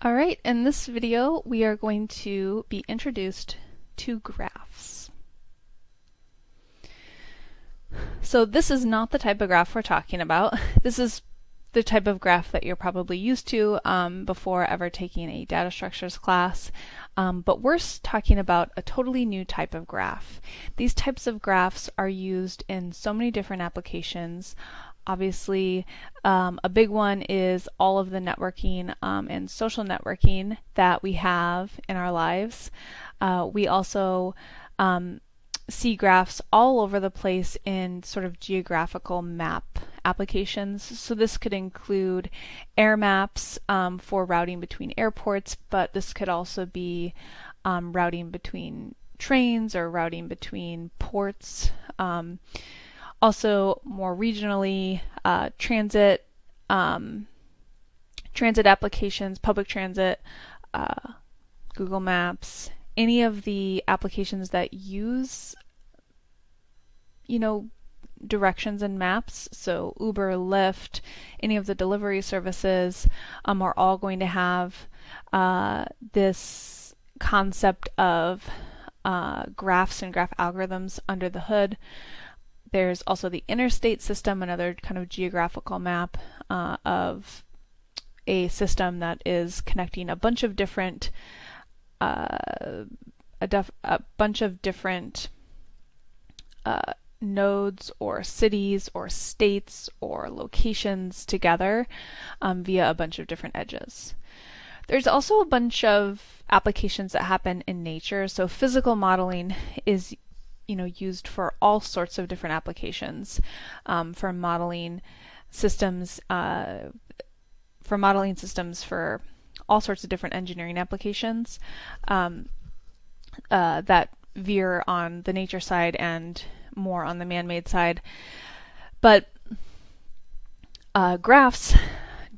Alright, in this video we are going to be introduced to graphs. So this is not the type of graph we're talking about. This is the type of graph that you're probably used to before ever taking a data structures class. But we're talking about a totally new type of graph. These types of graphs are used in so many different applications. Obviously, a big one is all of the networking and social networking that we have in our lives. We also see graphs all over the place in sort of geographical map applications. So this could include air maps for routing between airports, but this could also be routing between trains or routing between ports. Also, more regionally, transit applications, public transit, Google Maps, any of the applications that use, directions and maps. So Uber, Lyft, any of the delivery services are all going to have this concept of graphs and graph algorithms under the hood. There's also the interstate system, another kind of geographical map of a system that is connecting a bunch of different nodes or cities or states or locations together via a bunch of different edges. There's also a bunch of applications that happen in nature. So physical modeling is used for all sorts of different applications, for modeling systems for all sorts of different engineering applications that veer on the nature side and more on the man-made side. But graphs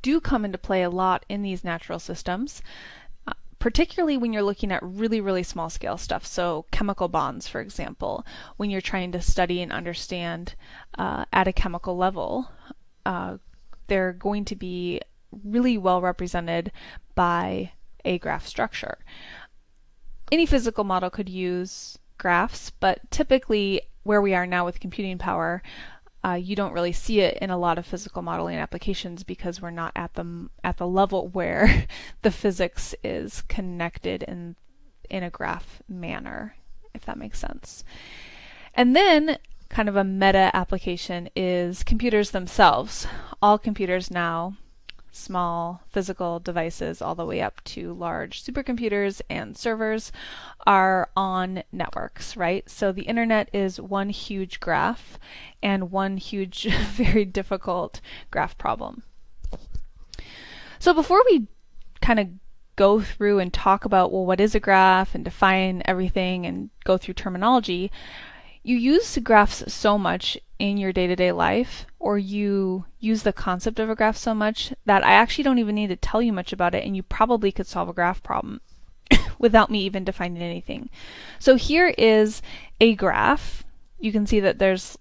do come into play a lot in these natural systems, particularly when you're looking at really, really small scale stuff. So chemical bonds, for example, when you're trying to study and understand at a chemical level, they're going to be really well represented by a graph structure. Any physical model could use graphs, but typically where we are now with computing power, you don't really see it in a lot of physical modeling applications because we're not at the level where the physics is connected in a graph manner, if that makes sense. And then kind of a meta application is computers themselves. All computers now, small physical devices all the way up to large supercomputers and servers, are on networks, right? So the internet is one huge graph and one huge, very difficult graph problem. So before we kind of go through and talk about, well, what is a graph and define everything and go through terminology, you use graphs so much in your day-to-day life, or you use the concept of a graph so much that I actually don't even need to tell you much about it, and you probably could solve a graph problem without me even defining anything. So here is a graph. You can see that there's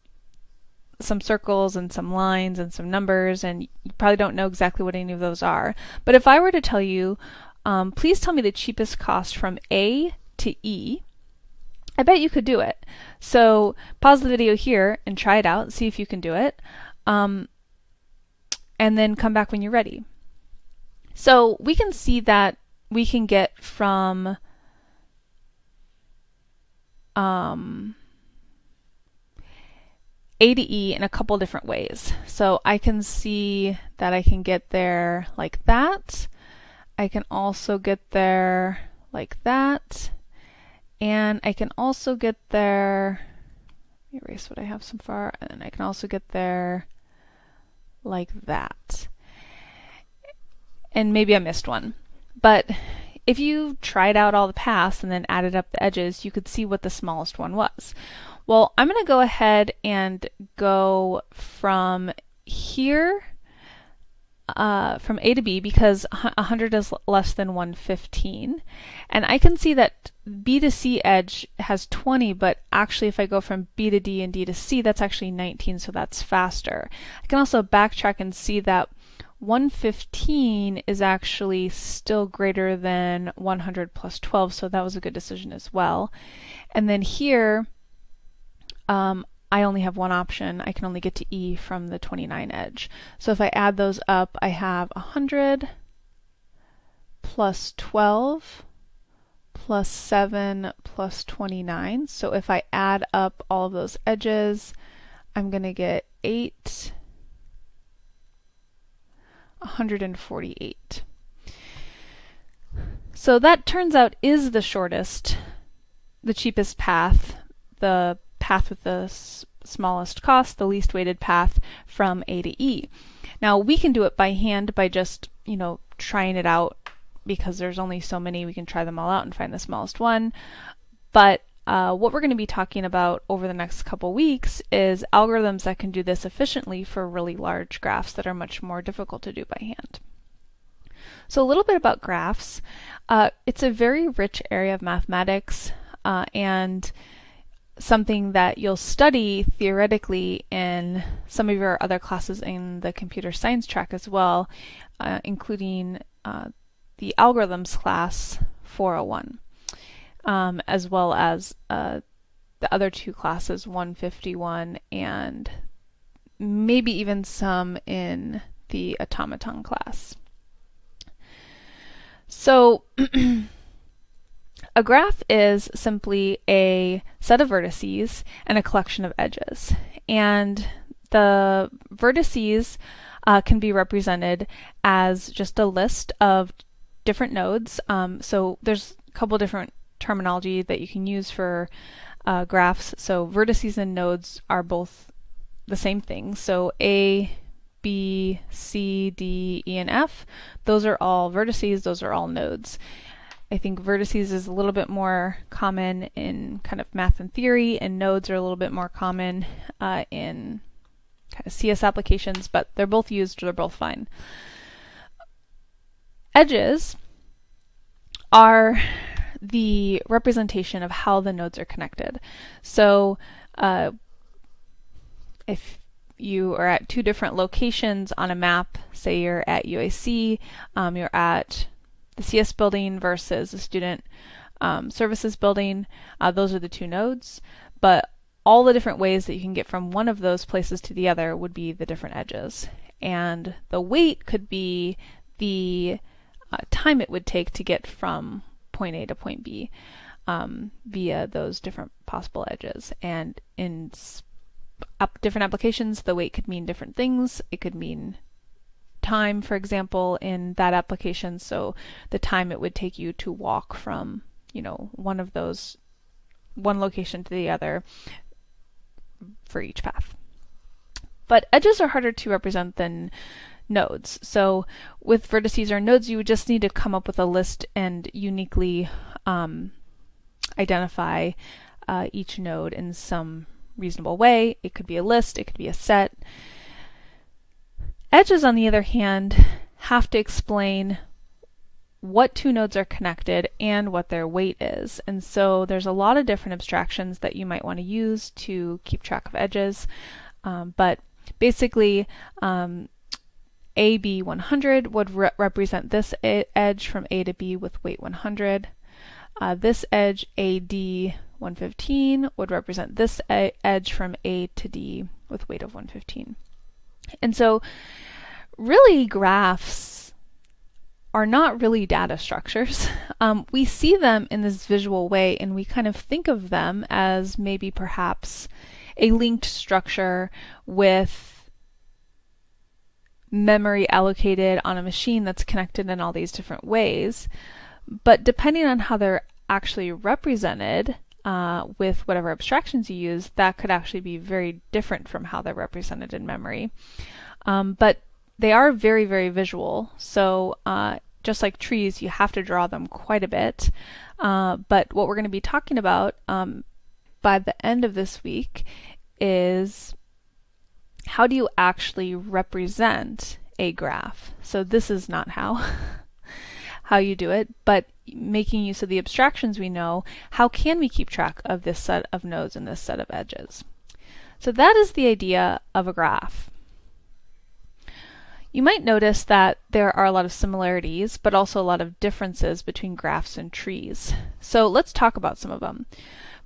some circles and some lines and some numbers, and you probably don't know exactly what any of those are. But if I were to tell you, please tell me the cheapest cost from A to E, I bet you could do it. So pause the video here and try it out, see if you can do it, and then come back when you're ready. So we can see that we can get from A to E in a couple different ways. So I can see that I can get there like that. I can also get there like that. And I can also get there, let me erase what I have so far, and I can also get there like that. And maybe I missed one. But if you tried out all the paths and then added up the edges, you could see what the smallest one was. Well, I'm going to go ahead and go from here, from A to B, because 100 is less than 115. And I can see that B to C edge has 20, but actually if I go from B to D and D to C, that's actually 19, so that's faster. I can also backtrack and see that 115 is actually still greater than 100 plus 12, so that was a good decision as well. And then here, I only have one option. I can only get to E from the 29 edge. So if I add those up, I have 100 plus 12 plus 7 plus 29. So if I add up all of those edges, I'm going to get 148. So that turns out is the shortest, the cheapest path, the path with the smallest cost, the least weighted path from A to E. Now we can do it by hand by just, trying it out, because there's only so many. We can try them all out and find the smallest one. But what we're going to be talking about over the next couple weeks is algorithms that can do this efficiently for really large graphs that are much more difficult to do by hand. So a little bit about graphs. It's a very rich area of mathematics and something that you'll study theoretically in some of your other classes in the computer science track as well, including the algorithms class 401, as well as the other two classes, 151, and maybe even some in the automaton class. So a graph is simply a set of vertices and a collection of edges. And the vertices can be represented as just a list of different nodes. So there's a couple different terminology that you can use for graphs. So vertices and nodes are both the same thing. So A, B, C, D, E, and F, those are all vertices, those are all nodes. I think vertices is a little bit more common in kind of math and theory, and nodes are a little bit more common in kind of CS applications, but they're both used, they're both fine. Edges are the representation of how the nodes are connected. So if you are at two different locations on a map, say you're at UIC, you're at the CS building versus the student services building, those are the two nodes, but all the different ways that you can get from one of those places to the other would be the different edges. And the weight could be the time it would take to get from point A to point B via those different possible edges. And in different applications, the weight could mean different things. It could mean time, for example, in that application, so the time it would take you to walk from, one of those, one location to the other for each path. But edges are harder to represent than nodes. So with vertices or nodes, you would just need to come up with a list and uniquely identify each node in some reasonable way. It could be a list, it could be a set. Edges, on the other hand, have to explain what two nodes are connected and what their weight is. And so there's a lot of different abstractions that you might want to use to keep track of edges. But basically, AB 100 would represent this edge from A to B with weight 100. This edge AD 115 would represent this edge from A to D with weight of 115. And so really graphs are not really data structures. We see them in this visual way, and we kind of think of them as maybe perhaps a linked structure with memory allocated on a machine that's connected in all these different ways. But depending on how they're actually represented with whatever abstractions you use, that could actually be very different from how they're represented in memory. But they are very, very visual. So just like trees, you have to draw them quite a bit. But what we're going to be talking about by the end of this week is how do you actually represent a graph? So this is not how you do it, but making use of the abstractions we know, how can we keep track of this set of nodes and this set of edges? So that is the idea of a graph. You might notice that there are a lot of similarities, but also a lot of differences between graphs and trees. So let's talk about some of them.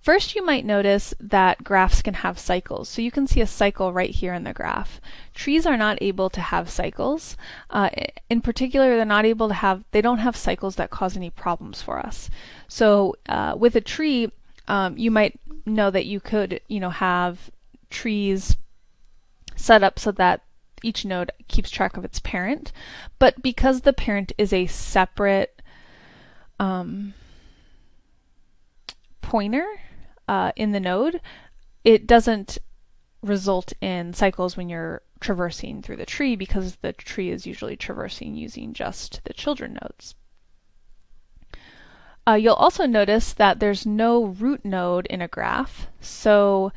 First, you might notice that graphs can have cycles. So you can see a cycle right here in the graph. Trees are not able to have cycles. In particular, they don't have cycles that cause any problems for us. So with a tree, you might know that you could, have trees set up so that each node keeps track of its parent. But because the parent is a separate pointer in the node, it doesn't result in cycles when you're traversing through the tree, because the tree is usually traversing using just the children nodes. You'll also notice that there's no root node in a graph, so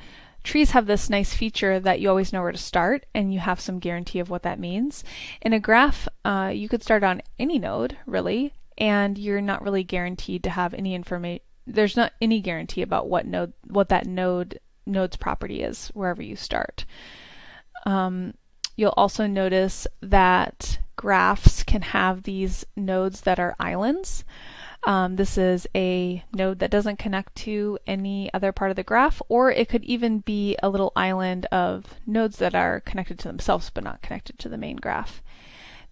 trees have this nice feature that you always know where to start, and you have some guarantee of what that means. In a graph, you could start on any node, really, and you're not really guaranteed to have any information. There's not any guarantee about what that node's property is wherever you start. You'll also notice that graphs can have these nodes that are islands. This is a node that doesn't connect to any other part of the graph, or it could even be a little island of nodes that are connected to themselves but not connected to the main graph.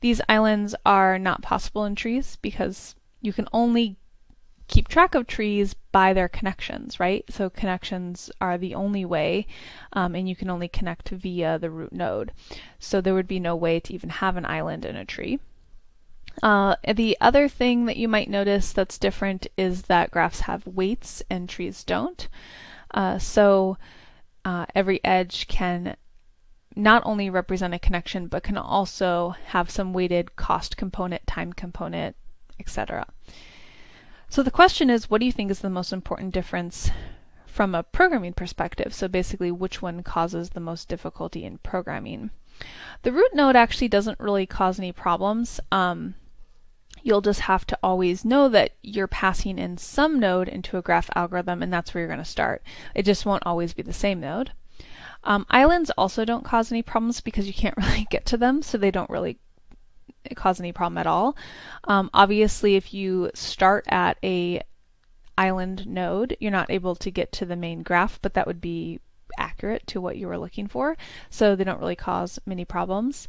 These islands are not possible in trees because you can only keep track of trees by their connections, right? So connections are the only way, and you can only connect via the root node. So there would be no way to even have an island in a tree. The other thing that you might notice that's different is that graphs have weights and trees don't. So every edge can not only represent a connection, but can also have some weighted cost component, time component, etc. So the question is, what do you think is the most important difference from a programming perspective? So basically, which one causes the most difficulty in programming? The root node actually doesn't really cause any problems. You'll just have to always know that you're passing in some node into a graph algorithm, and that's where you're going to start. It just won't always be the same node. Islands also don't cause any problems because you can't really get to them, so they don't really cause any problem at all. Obviously, if you start at a island node, you're not able to get to the main graph, but that would be accurate to what you were looking for, so they don't really cause many problems.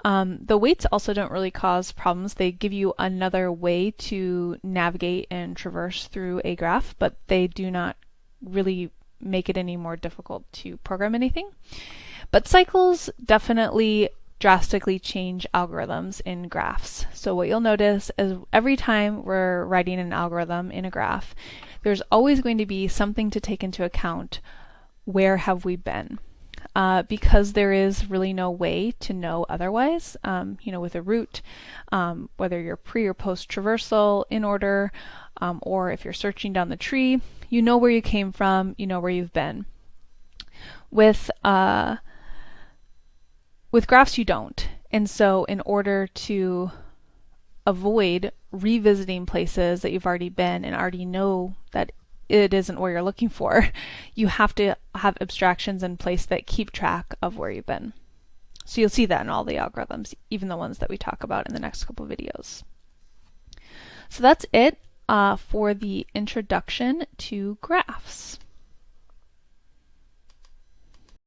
The weights also don't really cause problems. They give you another way to navigate and traverse through a graph, but they do not really make it any more difficult to program anything. But cycles definitely drastically change algorithms in graphs. So what you'll notice is every time we're writing an algorithm in a graph, there's always going to be something to take into account. Where have we been? Because there is really no way to know otherwise. With a root, whether you're pre or post traversal in order, or if you're searching down the tree, you know where you came from, you know where you've been. With graphs, you don't. And so in order to avoid revisiting places that you've already been and already know that it isn't where you're looking for, you have to have abstractions in place that keep track of where you've been. So you'll see that in all the algorithms, even the ones that we talk about in the next couple videos. So that's it for the introduction to graphs.